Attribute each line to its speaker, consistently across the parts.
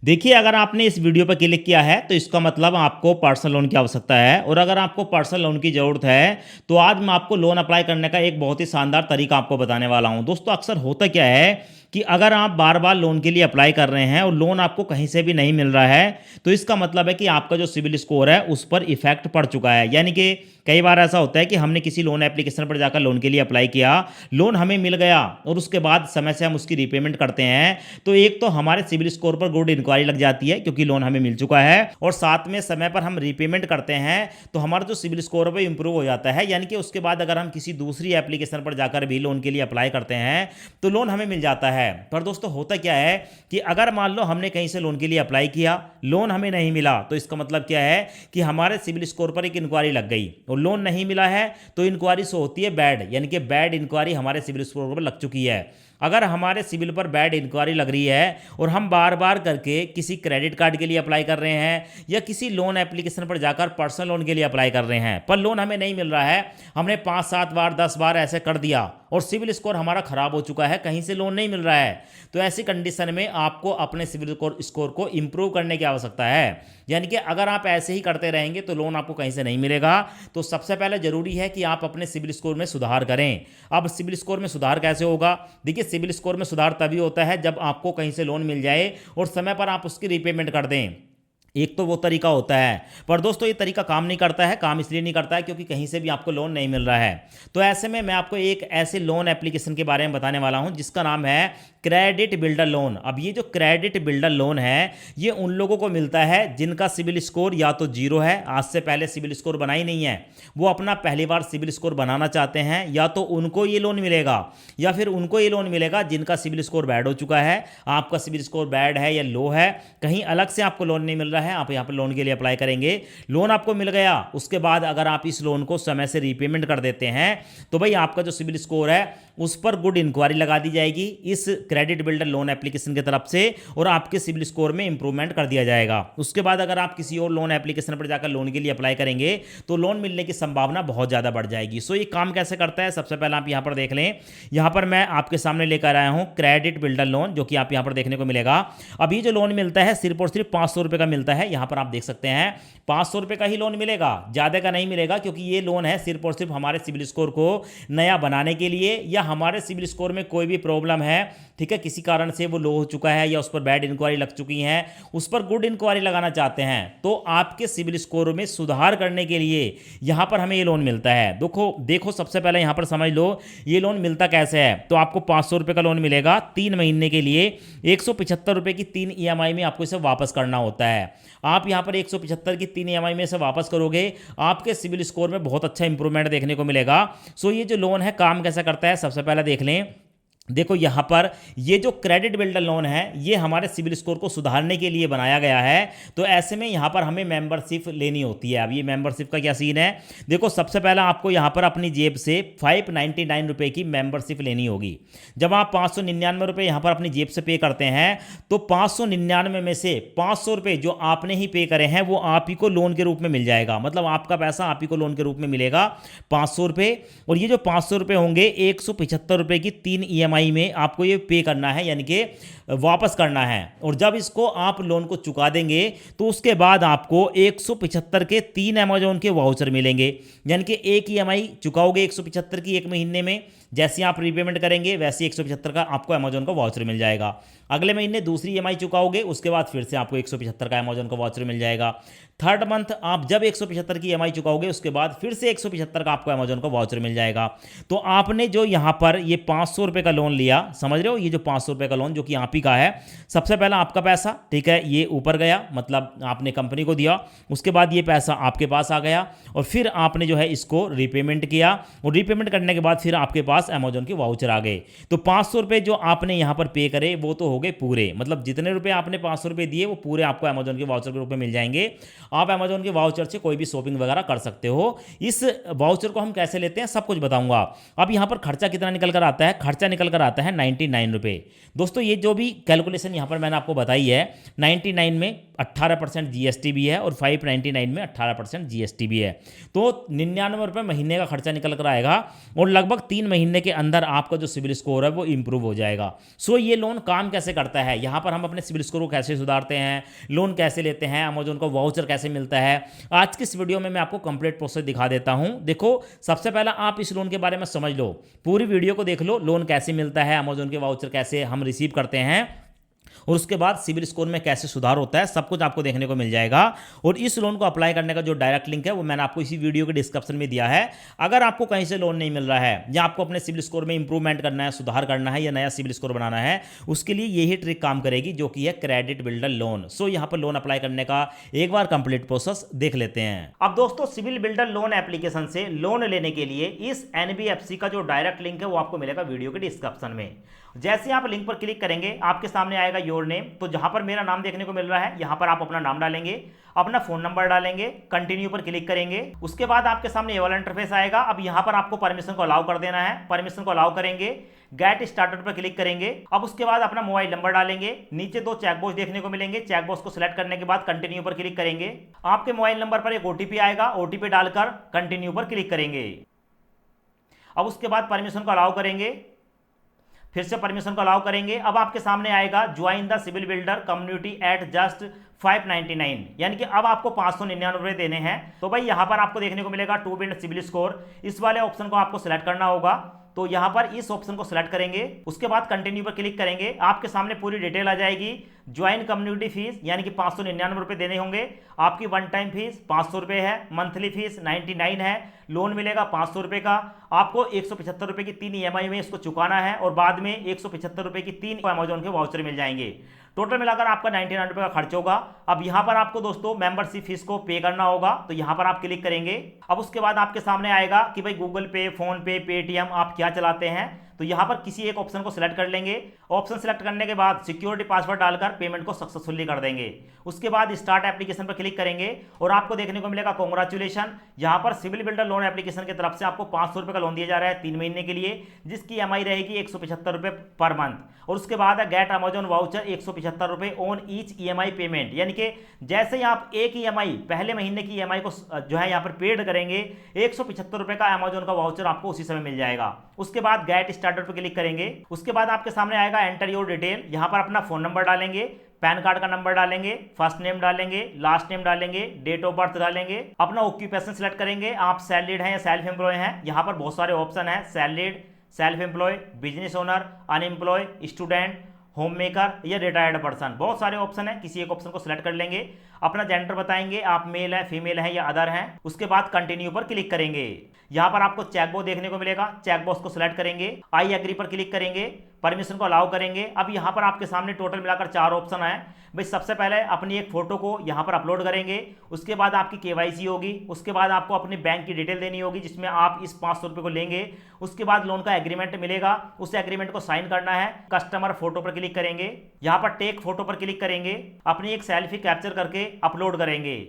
Speaker 1: देखिए, अगर आपने इस वीडियो पर क्लिक किया है तो इसका मतलब आपको पर्सनल लोन की आवश्यकता है। और अगर आपको पर्सनल लोन की ज़रूरत है तो आज मैं आपको लोन अप्लाई करने का एक बहुत ही शानदार तरीका आपको बताने वाला हूं। दोस्तों, अक्सर होता क्या है कि अगर आप बार बार लोन के लिए अप्लाई कर रहे हैं और लोन आपको कहीं से भी नहीं मिल रहा है, तो इसका मतलब है कि आपका जो सिविल स्कोर है उस पर इफेक्ट पड़ चुका है। यानी कि कई बार ऐसा होता है कि हमने किसी लोन एप्लीकेशन पर जाकर लोन के लिए अप्लाई किया, लोन हमें मिल गया और उसके बाद समय से हम उसकी रीपेमेंट करते हैं, तो एक तो हमारे सिविल स्कोर पर गुड इंक्वायरी लग जाती है क्योंकि लोन हमें मिल चुका है, और साथ में समय पर हम रीपेमेंट करते हैं तो हमारा जो सिविल स्कोर है वो इंप्रूव हो जाता है। यानी कि उसके बाद अगर हम किसी दूसरी एप्लीकेशन पर जाकर भी लोन के लिए अप्लाई करते हैं तो लोन हमें मिल जाता है। पर दोस्तों, होता क्या है कि अगर मान लो हमने कहीं से लोन के लिए अप्लाई किया, लोन हमें नहीं मिला, तो इसका मतलब क्या है कि हमारे सिविल स्कोर पर एक इंक्वायरी लग गई और लोन नहीं मिला है, तो इंक्वायरी शो होती है बैड, यानी कि बैड इंक्वायरी हमारे सिविल स्कोर पर लग चुकी है। अगर हमारे सिविल पर बैड इंक्वायरी लग रही है और हम बार बार करके किसी क्रेडिट कार्ड के लिए अप्लाई कर रहे हैं या किसी लोन एप्लीकेशन पर जाकर पर्सनल लोन के लिए अप्लाई कर रहे हैं पर लोन हमें नहीं मिल रहा है, हमने 5-7 बार 10 बार ऐसे कर दिया और सिविल स्कोर हमारा खराब हो चुका है, कहीं से लोन नहीं मिल रहा है, तो ऐसी कंडीशन में आपको अपने सिविल स्कोर को इंप्रूव करने की आवश्यकता है। यानी कि अगर आप ऐसे ही करते रहेंगे तो लोन आपको कहीं से नहीं मिलेगा। तो सबसे पहले जरूरी है कि आप अपने सिविल स्कोर में सुधार करें। अब सिविल स्कोर में सुधार कैसे होगा? देखिए, सिविल स्कोर में सुधार तभी होता है जब आपको कहीं से लोन मिल जाए और समय पर आप उसकी रीपेमेंट कर दें। एक तो वो तरीका होता है, पर दोस्तों ये तरीका काम नहीं करता है। काम इसलिए नहीं करता है क्योंकि कहीं से भी आपको लोन नहीं मिल रहा है। तो ऐसे में मैं आपको एक ऐसे लोन एप्लीकेशन के बारे में बताने वाला हूं जिसका नाम है क्रेडिट बिल्डर लोन। अब ये जो क्रेडिट बिल्डर लोन है ये उन लोगों को मिलता है जिनका सिविल स्कोर या तो जीरो है, आज से पहले सिविल स्कोर बना ही नहीं है, वो अपना पहली बार सिविल स्कोर बनाना चाहते हैं, या तो उनको ये लोन मिलेगा, या फिर उनको ये लोन मिलेगा जिनका सिविल स्कोर बैड हो चुका है। आपका सिविल स्कोर बैड है या लो है, कहीं अलग से आपको लोन नहीं मिल रहा है, आप यहाँ पर लोन के लिए अप्लाई करेंगे, लोन आपको मिल गया, उसके बाद अगर आप इस लोन को समय से रीपेमेंट कर देते हैं तो भाई आपका जो सिविल स्कोर है उस पर गुड इंक्वायरी लगा दी जाएगी इस क्रेडिट बिल्डर लोन एप्लीकेशन की तरफ से और आपके सिविल स्कोर में इंप्रूवमेंट कर दिया जाएगा। उसके बाद अगर आप किसी और लोन एप्लीकेशन पर जाकर लोन के लिए अप्लाई करेंगे तो लोन मिलने की संभावना बहुत ज़्यादा बढ़ जाएगी। सो ये काम कैसे करता है, सबसे पहले आप यहाँ पर देख लें। यहाँ पर मैं आपके सामने लेकर आया हूँ क्रेडिट बिल्डर लोन, जो कि आप यहाँ पर देखने को मिलेगा। अब ये जो लोन मिलता है सिर्फ और सिर्फ 500 रुपये का मिलता है। यहाँ पर आप देख सकते हैं 500 रुपये का ही लोन मिलेगा, ज़्यादा का नहीं मिलेगा, क्योंकि ये लोन है सिर्फ और सिर्फ हमारे सिविल स्कोर को नया बनाने के लिए, या हमारे सिविल स्कोर में कोई भी प्रॉब्लम है, ठीक है, किसी कारण से वो लो हो चुका है या उस पर बैड इंक्वायरी लग चुकी है, उस पर गुड इंक्वायरी लगाना चाहते हैं, तो आपके सिविल स्कोर में सुधार करने के लिए यहां पर हमें ये लोन मिलता है। देखो देखो, सबसे पहले यहां पर समझ लो ये लोन मिलता कैसे है। तो आपको 500 रुपये का लोन मिलेगा 3 महीने के लिए, 175 रुपये की 3 ईएमआई में आपको इसे वापस करना होता है। आप यहां पर 175 की 3 ईएमआई में से वापस करोगे, आपके सिविल स्कोर में बहुत अच्छा इंप्रूवमेंट देखने को मिलेगा। सो ये जो लोन है काम कैसा करता है, सबसे पहले देख लें। देखो यहाँ पर ये जो क्रेडिट बिल्डर लोन है ये हमारे सिविल स्कोर को सुधारने के लिए बनाया गया है। तो ऐसे में यहाँ पर हमें मेंबरशिप लेनी होती है। अब ये मेंबरशिप का क्या सीन है, देखो सबसे पहला आपको यहाँ पर अपनी जेब से 599 रुपये की मेंबरशिप लेनी होगी। जब आप 599 रुपये यहाँ पर अपनी जेब से पे करते हैं तो 599 में से 500 रुपये जो आपने ही पे करे हैं वो आप ही को लोन के रूप में मिल जाएगा। मतलब आपका पैसा आप ही को लोन के रूप में मिलेगा 500 रुपये। और ये जो 500 रुपये होंगे 175 रुपये की 3 ईएमआई में आपको ये पे करना है, यानी कि वापस करना है। और जब इसको आप लोन को चुका देंगे तो उसके बाद आपको 175 के 3 अमेजोन के वाउचर मिलेंगे। यानी कि एक ईएमआई चुकाओगे 175 की एक महीने में, जैसे आप रीपेमेंट करेंगे वैसे 175 का आपको अमेजोन का वाउचर मिल जाएगा। अगले महीने दूसरी ईएमआई चुकाओगे, उसके बाद फिर से आपको 175 का अमेजोन का वाउचर मिल जाएगा। थर्ड मंथ आप जब 175 की ईएमआई चुकाओगे उसके बाद फिर से 175 का आपको अमेजोन का वाउचर मिल जाएगा। तो आपने जो यहाँ पर ये 500 रुपये का लोन लिया, समझ रहे हो, ये जो 500 रुपये का लोन जो कि आप ही का है, सबसे पहला आपका पैसा, ठीक है, ये ऊपर गया, मतलब आपने कंपनी को दिया, उसके बाद ये पैसा आपके पास आ गया और फिर आपने जो है इसको रीपेमेंट किया और रीपेमेंट करने के बाद फिर आपके पास अमेजोन के वाउचर आ गए। तो 500 रुपये जो आपने यहाँ पर पे करे वो तो हो गए पूरे, मतलब जितने रुपये आपने 500 रुपये दिए वो पूरे आपको अमेजोन के वाउचर के रूप में मिल जाएंगे। आप अमेजोन के वाउचर से कोई भी शॉपिंग वगैरह कर सकते हो। इस वाउचर को हम कैसे लेते हैं सब कुछ बताऊंगा। अब यहाँ पर खर्चा कितना निकल कर आता है, खर्चा निकल कर आता है 99 रुपये। दोस्तों ये जो भी कैलकुलेशन यहाँ पर मैंने आपको बताई है। 99 में 18% जीएसटी भी है और 599 में 18% जीएसटी भी है। तो 99 रुपये महीने का खर्चा निकल कर आएगा और लगभग 3 महीने के अंदर आपका जो सिविल स्कोर है वो इंप्रूव हो जाएगा। सो ये लोन काम कैसे करता है, यहाँ पर हम अपने सिविल स्कोर को कैसे सुधारते हैं, लोन कैसे लेते हैं, अमेजोन को वाउचर कैसे मिलता है, आज की इस वीडियो में मैं आपको कंप्लीट प्रोसेस दिखा देता हूँ। देखो, सबसे पहला आप इस लोन के बारे में समझ लो, पूरी वीडियो को देख लो, लोन कैसे मिलता है, अमेजोन के वाउचर कैसे हम रिसीव करते हैं और उसके बाद सिविल स्कोर में कैसे सुधार होता है, सब कुछ आपको देखने को मिल जाएगा। और इस लोन को अप्लाई करने का जो डायरेक्ट लिंक है वो मैंने आपको इसी वीडियो के डिस्क्रिप्शन में दिया है। अगर आपको कहीं से लोन नहीं मिल रहा है या आपको अपने सिविल स्कोर में इंप्रूवमेंट करना है, सुधार करना है या नया सिविल स्कोर बनाना है, उसके लिए यही ट्रिक काम करेगी जो कि है क्रेडिट बिल्डर लोन। सो यहाँ पर लोन अप्लाई करने का एक बार कंप्लीट प्रोसेस देख लेते हैं। अब दोस्तों, सिविल बिल्डर लोन एप्लीकेशन से लोन लेने के लिए इस एनबीएफसी का जो डायरेक्ट लिंक है वो आपको मिलेगा वीडियो के डिस्क्रिप्शन में। जैसे आप लिंक पर क्लिक करेंगे आपके सामने आएगा योर नेम। तो जहां पर मेरा नाम देखने को मिल रहा है, यहां पर आप अपना नाम डालेंगे, अपना फोन नंबर डालेंगे, कंटिन्यू पर क्लिक करेंगे। उसके बाद आपके सामने ये वाला इंटरफेस आएगा। अब यहां पर आपको परमिशन को अलाउ कर देना है। परमिशन को अलाउ करेंगे, गेट स्टार्टेड पर क्लिक करेंगे। अब उसके बाद अपना मोबाइल नंबर डालेंगे। नीचे 2 चेकबॉक्स देखने को मिलेंगे। चेकबॉक्स को सिलेक्ट करने के बाद कंटिन्यू पर क्लिक करेंगे। आपके मोबाइल नंबर पर एक ओटीपी आएगा, ओटीपी डालकर कंटिन्यू पर क्लिक करेंगे। अब उसके बाद परमिशन को अलाउ करेंगे, फिर से परमिशन को अलाउ करेंगे। अब आपके सामने आएगा join the civil builder community at just 599, यानी कि अब आपको 599 रुपये देने हैं। तो भाई यहाँ पर आपको देखने को मिलेगा टू बिल्ड सिविल स्कोर, इस वाले ऑप्शन को आपको सिलेक्ट करना होगा। तो यहाँ पर इस ऑप्शन को सिलेक्ट करेंगे, उसके बाद कंटिन्यू पर क्लिक करेंगे। आपके सामने पूरी डिटेल आ जाएगी। ज्वाइन कम्युनिटी फीस यानी कि 599 रुपये देने होंगे। आपकी वन टाइम फीस 500 रुपये है, मंथली फीस 99 है, लोन मिलेगा 500 रुपये का। आपको 175 रुपये की 3 ईएमआई में इसको चुकाना है और बाद में 175 रुपये की 3 अमेजोन के वाउचर मिल जाएंगे। टोटल मिलाकर आपका 99 रुपये का खर्च होगा। अब यहाँ पर आपको दोस्तों मेंबरशिप फीस को पे करना होगा। तो यहाँ पर आप क्लिक करेंगे। अब उसके बाद आपके सामने आएगा कि भाई गूगल पे, फोन पे, पेटीएम आप क्या चलाते हैं। तो यहाँ पर किसी एक ऑप्शन को सिलेक्ट कर लेंगे। ऑप्शन सिलेक्ट करने के बाद सिक्योरिटी पासवर्ड डालकर पेमेंट को सक्सेसफुली कर देंगे। उसके बाद स्टार्ट एप्लीकेशन पर क्लिक करेंगे और आपको देखने को मिलेगा कांग्रेचुलेशन, यहाँ पर सिविल बिल्डर लोन एप्लीकेशन की तरफ से आपको 500 रुपये का लोन दिया जा रहा है 3 महीने के लिए, जिसकी ईएमआई रहेगी 175 रुपये पर मंथ। और उसके बाद है गेट अमेजोन वाउचर 175 रुपये ऑन ईच ईएमआई पेमेंट, यानी कि जैसे ही आप एक ईएमआई पहले महीने की ईएमआई को जो है यहाँ पर पेड करेंगे 175 रुपये का अमेजोन का वाउचर आपको उसी समय मिल जाएगा। उसके बाद गेट स्टार्टर पर क्लिक करेंगे। उसके बाद आपके सामने आएगा एंटर योर डिटेल, यहाँ पर अपना फोन नंबर डालेंगे, पैन कार्ड का नंबर डालेंगे, फर्स्ट नेम डालेंगे, लास्ट नेम डालेंगे, डेट ऑफ बर्थ डालेंगे, अपना ऑक्यूपेशन सिलेक्ट करेंगे, आप सैलरीड हैं या सेल्फ एम्प्लॉय हैं। यहाँ पर बहुत सारे ऑप्शन हैं, salaried, self employ, business owner, unemploy, student, home maker या रिटायर्ड पर्सन, बहुत सारे ऑप्शन है। किसी एक ऑप्शन को सिलेक्ट कर लेंगे, अपना जेंडर बताएंगे, आप मेल है, फीमेल है या अदर हैं। उसके बाद कंटिन्यू पर क्लिक करेंगे। यहाँ पर आपको चेकबॉक्स देखने को मिलेगा, चेकबॉक्स को सिलेक्ट करेंगे, आई एग्री पर क्लिक करेंगे, परमिशन को अलाउ करेंगे। अब यहाँ पर आपके सामने टोटल मिलाकर 4 ऑप्शन है। भाई सबसे पहले अपनी एक फोटो को यहाँ पर अपलोड करेंगे, उसके बाद आपकी केवाईसी होगी, उसके बाद आपको अपने बैंक की डिटेल देनी होगी जिसमें आप इस 500 रुपये को लेंगे। उसके बाद लोन का एग्रीमेंट मिलेगा, उस एग्रीमेंट को साइन करना है। कस्टमर फोटो पर क्लिक करेंगे, यहाँ पर टेक फोटो पर क्लिक करेंगे, अपनी एक सेल्फी कैप्चर करके अपलोड करेंगे।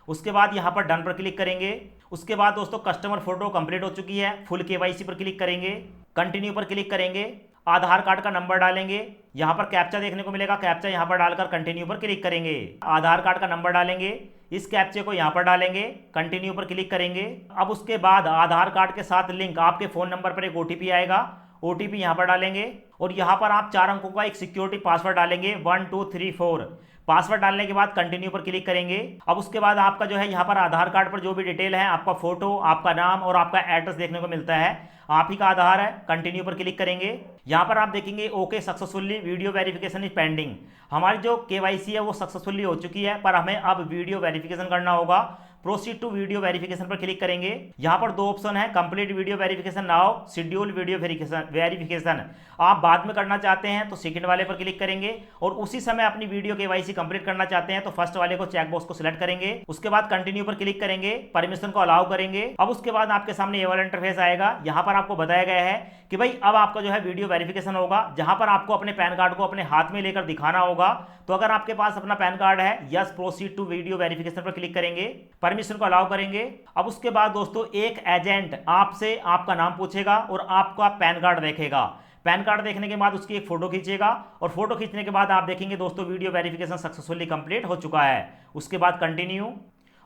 Speaker 1: उसके बाद यहाँ पर डन पर क्लिक करेंगे। उसके बाद दोस्तों कस्टमर फोटो कंप्लीट हो चुकी है, फुल केवाईसी पर क्लिक करेंगे, कंटिन्यू पर क्लिक करेंगे, आधार कार्ड का नंबर डालेंगे, यहाँ पर कैप्चा देखने को मिलेगा, कैप्चा यहाँ पर डालकर कंटिन्यू पर क्लिक करेंगे, आधार कार्ड का नंबर डालेंगे, इस कैप्चे को यहाँ पर डालेंगे, कंटिन्यू पर क्लिक करेंगे। अब उसके बाद आधार कार्ड के साथ लिंक आपके फ़ोन नंबर पर एक ओटीपी आएगा, ओटीपी यहाँ पर डालेंगे और यहाँ पर आप 4 अंकों का एक सिक्योरिटी पासवर्ड डालेंगे 1 2 3 4। पासवर्ड डालने के बाद कंटिन्यू पर क्लिक करेंगे। अब उसके बाद आपका जो है यहाँ पर आधार कार्ड पर जो भी डिटेल है, आपका फोटो, आपका नाम और आपका एड्रेस देखने को मिलता है, आप ही का आधार है, कंटिन्यू पर क्लिक करेंगे। यहाँ पर आप देखेंगे okay successfully video verification is pending, हमारी जो केवाईसी है वो सक्सेसफुली हो चुकी है, पर हमें अब वीडियो वेरिफिकेशन करना होगा। प्रोसीड टू वीडियो वेरिफिकेशन पर क्लिक करेंगे। यहाँ पर 2 ऑप्शन है, complete video verification now, schedule video verification. आप बाद में करना चाहते हैं तो सेकंड वाले पर क्लिक करेंगे और उसी समय अपनी वीडियो केवाईसी कंप्लीट करना चाहते हैं तो फर्स्ट वाले को चेकबॉक्स को सिलेक्ट करेंगे। उसके बाद कंटिन्यू पर क्लिक करेंगे, परमिशन को अलाउ करेंगे। अब उसके बाद आपके सामने ये वाला इंटरफेस आएगा। यहाँ पर आपको बताया गया है कि भाई अब आपका जो है वीडियो वेरिफिकेशन होगा, जहां पर आपको अपने पैन कार्ड को अपने हाथ में लेकर दिखाना होगा। तो अगर आपके पास अपना पैन कार्ड है, yes proceed to video verification पर क्लिक करेंगे, परमिशन को अलाउ करेंगे। अब उसके बाद दोस्तों एक एजेंट आपसे आपका नाम पूछेगा और आपका पैन कार्ड देखेगा। पैन कार्ड देखने के बाद उसकी एक फोटो खींचेगा और फोटो खींचने के बाद आप देखेंगे दोस्तों वीडियो वेरिफिकेशन सक्सेसफुली कंप्लीट हो चुका है। उसके बाद कंटिन्यू,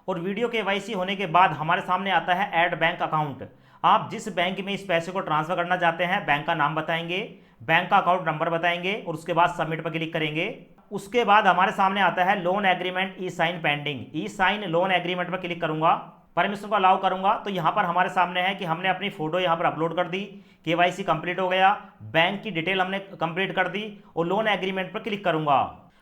Speaker 1: और वीडियो केवाईसी होने के बाद हमारे सामने आता है ऐड बैंक अकाउंट। आप जिस बैंक में इस पैसे को ट्रांसफर करना चाहते हैं बैंक का नाम बताएंगे, बैंक का अकाउंट नंबर बताएंगे और उसके बाद सबमिट पर क्लिक करेंगे। उसके बाद हमारे सामने आता है लोन एग्रीमेंट ई साइन पेंडिंग। ई साइन लोन एग्रीमेंट पर क्लिक करूंगा, परमिशन को अलाउ करूंगा तो यहां पर हमारे सामने है कि हमने अपनी फोटो यहां पर अपलोड कर दी, केवाईसी कंप्लीट हो गया, बैंक की डिटेल हमने कंप्लीट कर दी और लोन एग्रीमेंट पर क्लिक करूंगा।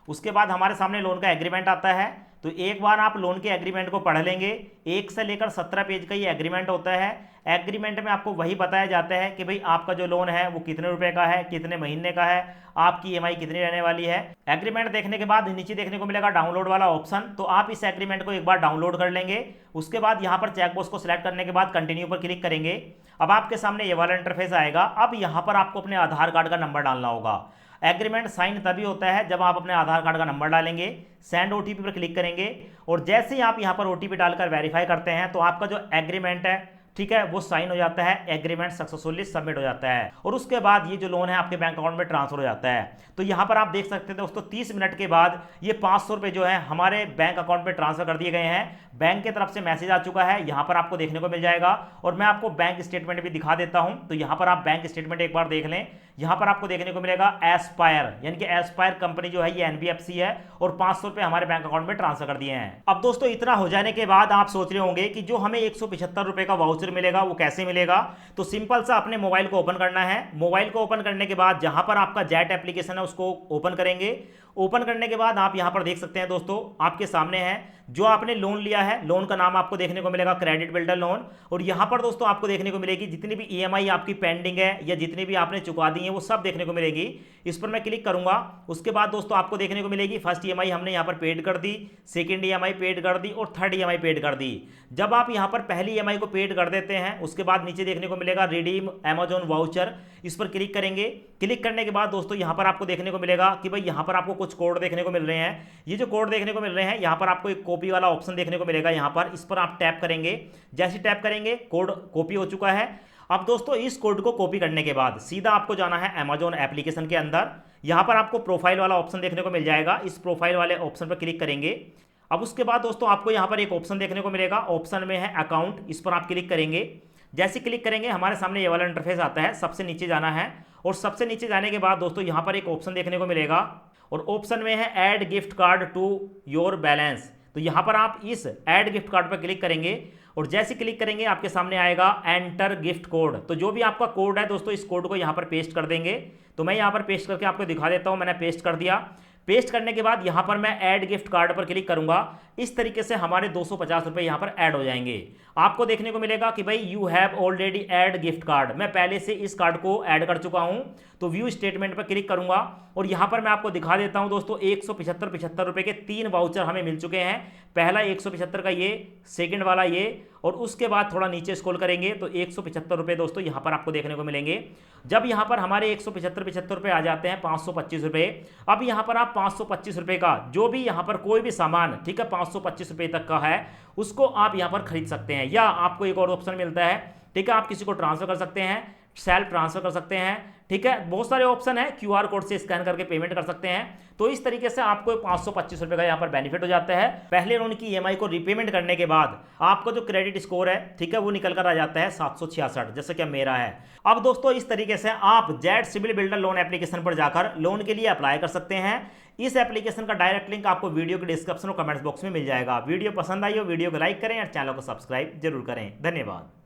Speaker 1: उसके बाद हमारे सामने लोन का एग्रीमेंट आता है। तो एक बार आप लोन के एग्रीमेंट को पढ़ लेंगे। 1 से लेकर 17 पेज का ये एग्रीमेंट होता है। एग्रीमेंट में आपको वही बताया जाता है कि भाई आपका जो लोन है वो कितने रुपए का है, कितने महीने का है, आपकी ईएमआई कितनी रहने वाली है। एग्रीमेंट देखने के बाद नीचे देखने को मिलेगा डाउनलोड वाला ऑप्शन, तो आप इस एग्रीमेंट को एक बार डाउनलोड कर लेंगे। उसके बाद यहाँ पर चेकबॉक्स को सिलेक्ट करने के बाद कंटिन्यू पर क्लिक करेंगे। अब आपके सामने ये वाला इंटरफेस आएगा। अब यहाँ पर आपको अपने आधार कार्ड का नंबर डालना होगा। एग्रीमेंट साइन तभी होता है जब आप अपने आधार कार्ड का नंबर डालेंगे, सेंड ओटीपी पर क्लिक करेंगे और जैसे ही आप यहां पर ओटीपी डालकर वेरीफाई करते हैं तो आपका जो एग्रीमेंट है, ठीक है, वो साइन हो जाता है, एग्रीमेंट सक्सेसफुली सबमिट हो जाता है और उसके बाद ये जो लोन है आपके बैंक अकाउंट में ट्रांसफर हो जाता है। तो यहां पर आप देख सकते हैं दोस्तों 30 मिनट के बाद ये 500 रुपए जो है हमारे बैंक अकाउंट में ट्रांसफर कर दिए गए हैं। बैंक की तरफ से मैसेज आ चुका है, यहां पर आपको देखने को मिल जाएगा और मैं आपको बैंक स्टेटमेंट भी दिखा देता हूं। तो यहां पर आप बैंक स्टेटमेंट एक बार देख लें। यहां पर आपको देखने को मिलेगा एस्पायर, यानी कि एस्पायर कंपनी जो है ये एनबीएफसी है और 500 रुपए हमारे बैंक अकाउंट में ट्रांसफर कर दिए हैं। अब दोस्तों इतना हो जाने के बाद आप सोच रहे होंगे कि जो हमें 175 रुपए का वाउचर मिलेगा वो कैसे मिलेगा। तो सिंपल सा अपने मोबाइल को ओपन करना है। मोबाइल को ओपन करने के बाद जहां पर आपका जेट एप्लीकेशन है उसको ओपन करेंगे। ओपन करने के बाद आप यहां पर देख सकते हैं दोस्तों आपके सामने है जो आपने लोन लिया है, लोन का नाम आपको देखने को मिलेगा क्रेडिट बिल्डर लोन। और यहां पर दोस्तों आपको देखने को मिलेगी जितनी भी ईएमआई आपकी पेंडिंग है या जितनी भी आपने चुका दी है वो सब देखने को मिलेगी। इस पर मैं क्लिक करूंगा। उसके बाद दोस्तों आपको देखने को मिलेगी फर्स्ट ईएमआई हमने यहां पर पेड कर दी, सेकंड ईएमआई पेड कर दी और थर्ड ईएमआई पेड कर दी। जब आप यहां पर पहली ईएमआई को पेड कर देते हैं उसके बाद नीचे देखने को मिलेगा रिडीम अमेजॉन वाउचर, इस पर क्लिक करेंगे। क्लिक करने के बाद दोस्तों यहां पर आपको देखने को मिलेगा कि भाई यहां पर आपको कुछ कोड देखने को मिल रहे हैं। ये जो कोड देखने को मिल रहे हैं यहां पर आपको एक कॉपी वाला ऑप्शन देखने को मिलेगा। यहां पर इस पर आप टैप करेंगे, जैसे टैप करेंगे कोड कॉपी हो चुका है। अब दोस्तों इस कोड को कॉपी करने के बाद सीधा आपको जाना है अमेजॉन एप्लीकेशन के अंदर। यहां पर आपको प्रोफाइल वाला ऑप्शन देखने को मिल जाएगा, इस प्रोफाइल वाले ऑप्शन पर क्लिक करेंगे। अब उसके बाद दोस्तों आपको यहां पर एक ऑप्शन देखने को मिलेगा, ऑप्शन में है अकाउंट, इस पर आप क्लिक करेंगे। जैसे क्लिक करेंगे हमारे सामने ये वाला इंटरफेस आता है। सबसे नीचे जाना है और सबसे नीचे जाने के बाद दोस्तों यहां पर एक ऑप्शन देखने को मिलेगा और ऑप्शन में है add gift card to your balance. तो यहां पर आप इस ऐड गिफ्ट कार्ड पर क्लिक करेंगे और जैसे क्लिक करेंगे आपके सामने आएगा एंटर गिफ्ट कोड। तो जो भी आपका कोड है दोस्तों इस कोड को यहां पर पेस्ट कर देंगे। तो मैं यहां पर पेस्ट करके आपको दिखा देता हूं। मैंने पेस्ट कर दिया। पेस्ट करने के बाद यहां पर मैं ऐड गिफ्ट कार्ड पर क्लिक करूंगा। इस तरीके से हमारे 250 रुपए यहां पर ऐड हो जाएंगे। आपको देखने को मिलेगा कि भाई you have already add gift card, मैं पहले से इस कार्ड को ऐड कर चुका हूं। तो व्यू स्टेटमेंट पर क्लिक करूंगा और यहां पर मैं आपको दिखा देता हूं दोस्तों 175 रुपए के 3 वाउचर हमें मिल चुके हैं। पहला 175 का ये, सेकंड वाला ये और उसके बाद थोड़ा नीचे स्क्रॉल करेंगे तो 175 रुपए दोस्तों यहां पर आपको देखने को मिलेंगे। जब यहां पर हमारे 175 रुपए आ जाते हैं 525 रुपए। अब यहां पर आप 525 रुपए का जो भी यहां पर कोई भी सामान, ठीक है, 525 रुपए तक का है उसको आप यहां पर खरीद सकते हैं। या आपको एक और ऑप्शन मिलता है, ठीक है, आप किसी को ट्रांसफर कर सकते हैं, सेल्फ ट्रांसफर कर सकते हैं, ठीक है, बहुत सारे ऑप्शन है। क्यूआर कोड से स्कैन करके पेमेंट कर सकते हैं। तो इस तरीके से आपको 525 रुपए का यहां पर बेनिफिट हो जाता है। पहले लोन की ईएमआई को रीपेमेंट करने के बाद आपका जो क्रेडिट स्कोर है, ठीक है, वो निकल कर आ जाता है 766, जैसे कि मेरा है। अब दोस्तों इस तरीके से आप जेट सिविल बिल्डर लोन एप्लीकेशन पर जाकर लोन के लिए अप्लाई कर सकते हैं। इस एप्लीकेशन का डायरेक्ट लिंक आपको वीडियो के डिस्क्रिप्शन और कमेंट्स बॉक्स में मिल जाएगा। वीडियो पसंद आई हो वीडियो को लाइक करें और चैनल को सब्सक्राइब जरूर करें। धन्यवाद।